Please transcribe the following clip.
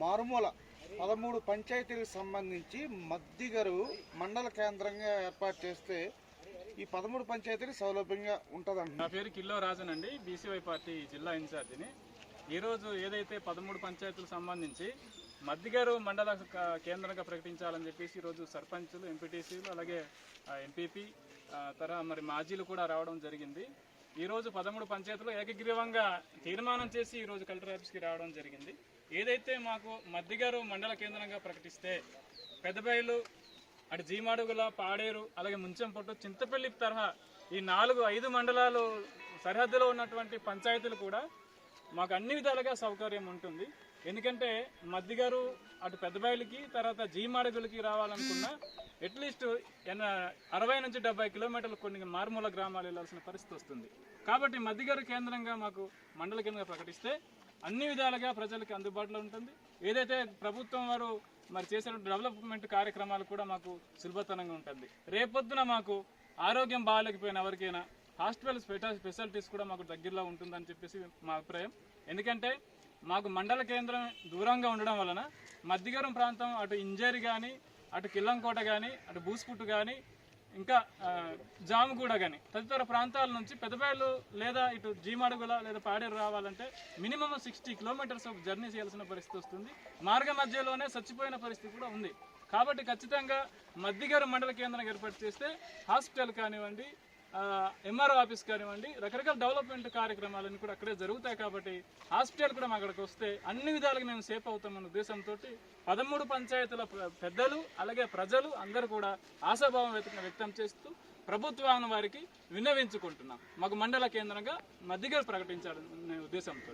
మారుమూల 13 పంచాయతీలకు సంబంధించి మద్దిగరు మండల కేంద్రంగా ఏర్పాటు చేస్తే ఈ 13 పంచాయతీలు సౌలభ్యంగా ఉంటుందండి. నా పేరు కిల్లో రాజన్ అండి, బీసీవై పార్టీ జిల్లా ఇన్ఛార్జిని. ఈరోజు ఏదైతే 13 పంచాయతీలకు సంబంధించి మద్దిగరు మండల కేంద్రంగా ప్రకటించాలని చెప్పేసి ఈరోజు సర్పంచులు, ఎంపీటీసీలు, అలాగే ఎంపీపీ మరి మాజీలు కూడా రావడం జరిగింది. ఈరోజు 13 పంచాయతీలు ఏకగ్రీవంగా తీర్మానం చేసి ఈరోజు కలెక్టర్ ఆఫీస్కి రావడం జరిగింది. ఏదైతే మాకు మద్దిగరు మండల కేంద్రంగా ప్రకటిస్తే పెద్దబయలు, అటు జీమాడుగుల, పాడేరు, అలాగే ముంచెంపొట్టు, చింతపల్లి తరహా ఈ 4-5 మండలాలు సరిహద్దులో ఉన్నటువంటి పంచాయతీలు కూడా మాకు అన్ని విధాలుగా సౌకర్యం ఉంటుంది. ఎందుకంటే మద్దిగారు అటు పెద్దబయలుకి తర్వాత జీమాడుగులకి రావాలనుకున్నా అట్లీస్ట్ 60 నుంచి 70 కిలోమీటర్లు కొన్ని మారుమూల గ్రామాలు వెళ్లాల్సిన పరిస్థితి వస్తుంది. కాబట్టి మద్దిగారు కేంద్రంగా మాకు మండల కేంద్రంగా ప్రకటిస్తే అన్ని విధాలుగా ప్రజలకు అందుబాటులో ఉంటుంది. ఏదైతే ప్రభుత్వం వారు మరి చేసిన డెవలప్మెంట్ కార్యక్రమాలు కూడా మాకు సులభతరంగా ఉంటుంది. రేపొద్దున మాకు ఆరోగ్యం బాగాలేకపోయిన ఎవరికైనా హాస్పిటల్ ఫెసిలిటీస్ కూడా మాకు దగ్గరలో ఉంటుందని చెప్పేసి మా అభిప్రాయం. ఎందుకంటే మాకు మండల కేంద్రం దూరంగా ఉండడం వలన మద్దిగరం ప్రాంతం అటు ఇంజేరి కానీ, అటు కిల్లంకోట కానీ, అటు బూసుపుట్టు కానీ, ఇంకా జాముగూడ కానీ తదితర ప్రాంతాల నుంచి పెద్దబయలు లేదా ఇటు జీమాడుగుల లేదా పాడేరు రావాలంటే మినిమం 60 కిలోమీటర్స్ జర్నీ చేయాల్సిన పరిస్థితి వస్తుంది. మార్గ మధ్యలోనే చచ్చిపోయిన పరిస్థితి కూడా ఉంది. కాబట్టి ఖచ్చితంగా మద్దిగరు మండల కేంద్రం ఏర్పాటు చేస్తే హాస్పిటల్ కానివ్వండి, ఎంఆర్ఓ ఆఫీస్ కానివ్వండి, రకరకాల డెవలప్మెంట్ కార్యక్రమాలన్నీ కూడా అక్కడే జరుగుతాయి. కాబట్టి హాస్పిటల్ కూడా అక్కడికి వస్తే అన్ని విధాలుగా మేము సేఫ్ అవుతామన్న ఉద్దేశంతో 13 పంచాయతీల పెద్దలు అలాగే ప్రజలు అందరూ కూడా ఆశాభావం వ్యక్తం చేస్తూ ప్రభుత్వాన్ని వారికి విన్నవించుకుంటున్నాం. మాకు మండల కేంద్రంగా మద్దిగరు ప్రకటించాలనే ఉద్దేశంతో